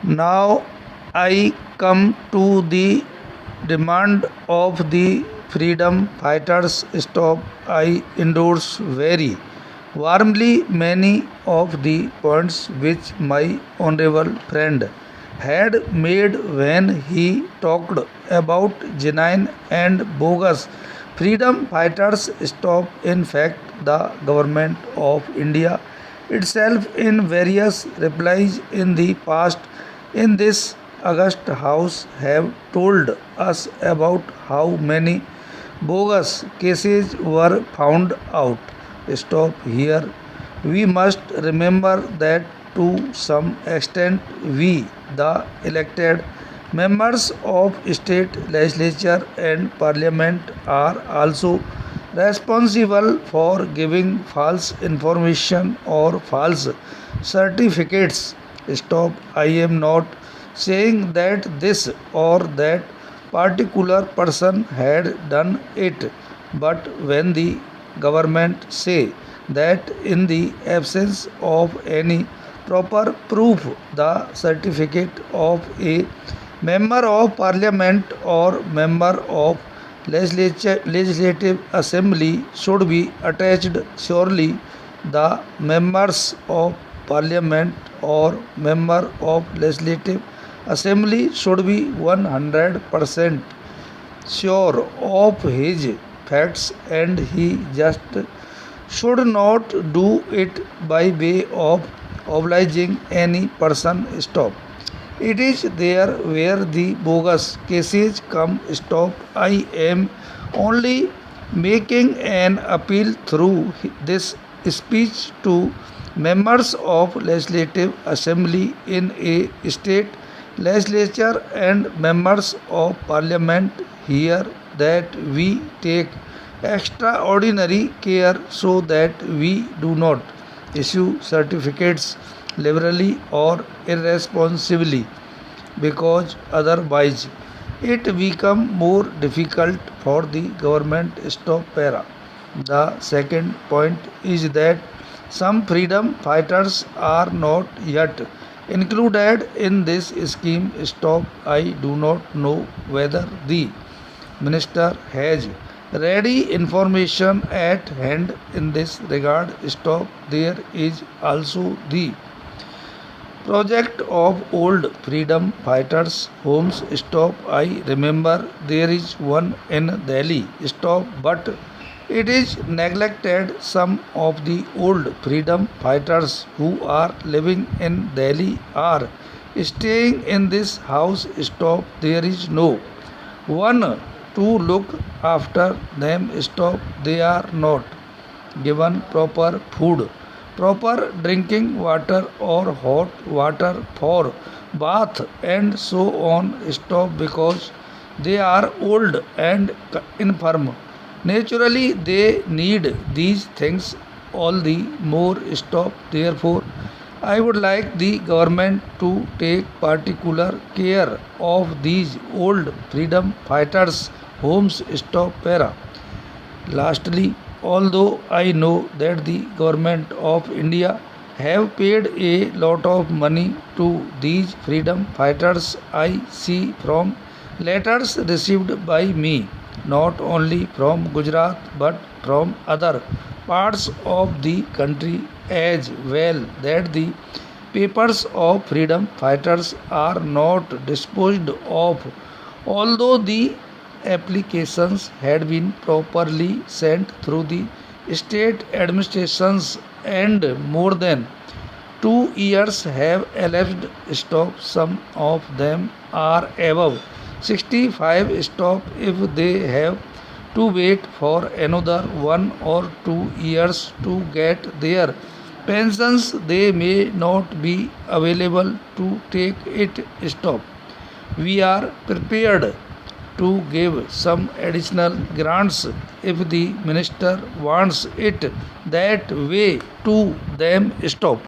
Now I come to the demand of the freedom fighters stop. I endorse very warmly many of the points which my honorable friend had made when he talked about genuine and bogus freedom fighters stop. In fact, the government of India itself in various replies in the past in this August House have told us about how many bogus cases were found out. Stop here. We must remember that to some extent we, the elected members of state legislature and parliament, are also responsible for giving false information or false certificates. Stop. I am not saying that this or that particular person had done it, but when the government say that in the absence of any proper proof, the certificate of a member of parliament or member of legislative assembly should be attached, surely the members of parliament or member of legislative assembly should be 100% sure of his facts, and he just should not do it by way of obliging any person. Stop. It is there where the bogus cases come. Stop. I am only making an appeal through this speech to members of legislative assembly in a state legislature and members of parliament here that we take extraordinary care so that we do not issue certificates liberally or irresponsibly, because otherwise it become more difficult for the government. Stop para. The second point is that some freedom fighters are not yet included in this scheme. Stop. I do not know whether the minister has ready information at hand in this regard. Stop. There is also the project of old freedom fighters homes. Stop. I remember there is one in Delhi. Stop. But it is neglected. Some of the old freedom fighters who are living in Delhi are staying in this house. Stop. There is no one to look after them. Stop. They are not given proper food, proper drinking water, or hot water for bath, and so on. Stop. Because they are old and infirm. Naturally, they need these things all the more. Stop. Therefore, I would like the government to take particular care of these old freedom fighters' homes. Stop. Para. Lastly, although I know that the government of India have paid a lot of money to these freedom fighters, I see from letters received by me, not only from Gujarat but from other parts of the country as well, that the papers of freedom fighters are not disposed of, although the applications had been properly sent through the state administrations and more than 2 years have elapsed. Stop. Some of them are above 65. Stop. If they have to wait for another 1 or 2 years to get their pensions, they may not be available to take it. Stop. We are prepared to give some additional grants if the minister wants it that way to them. Stop.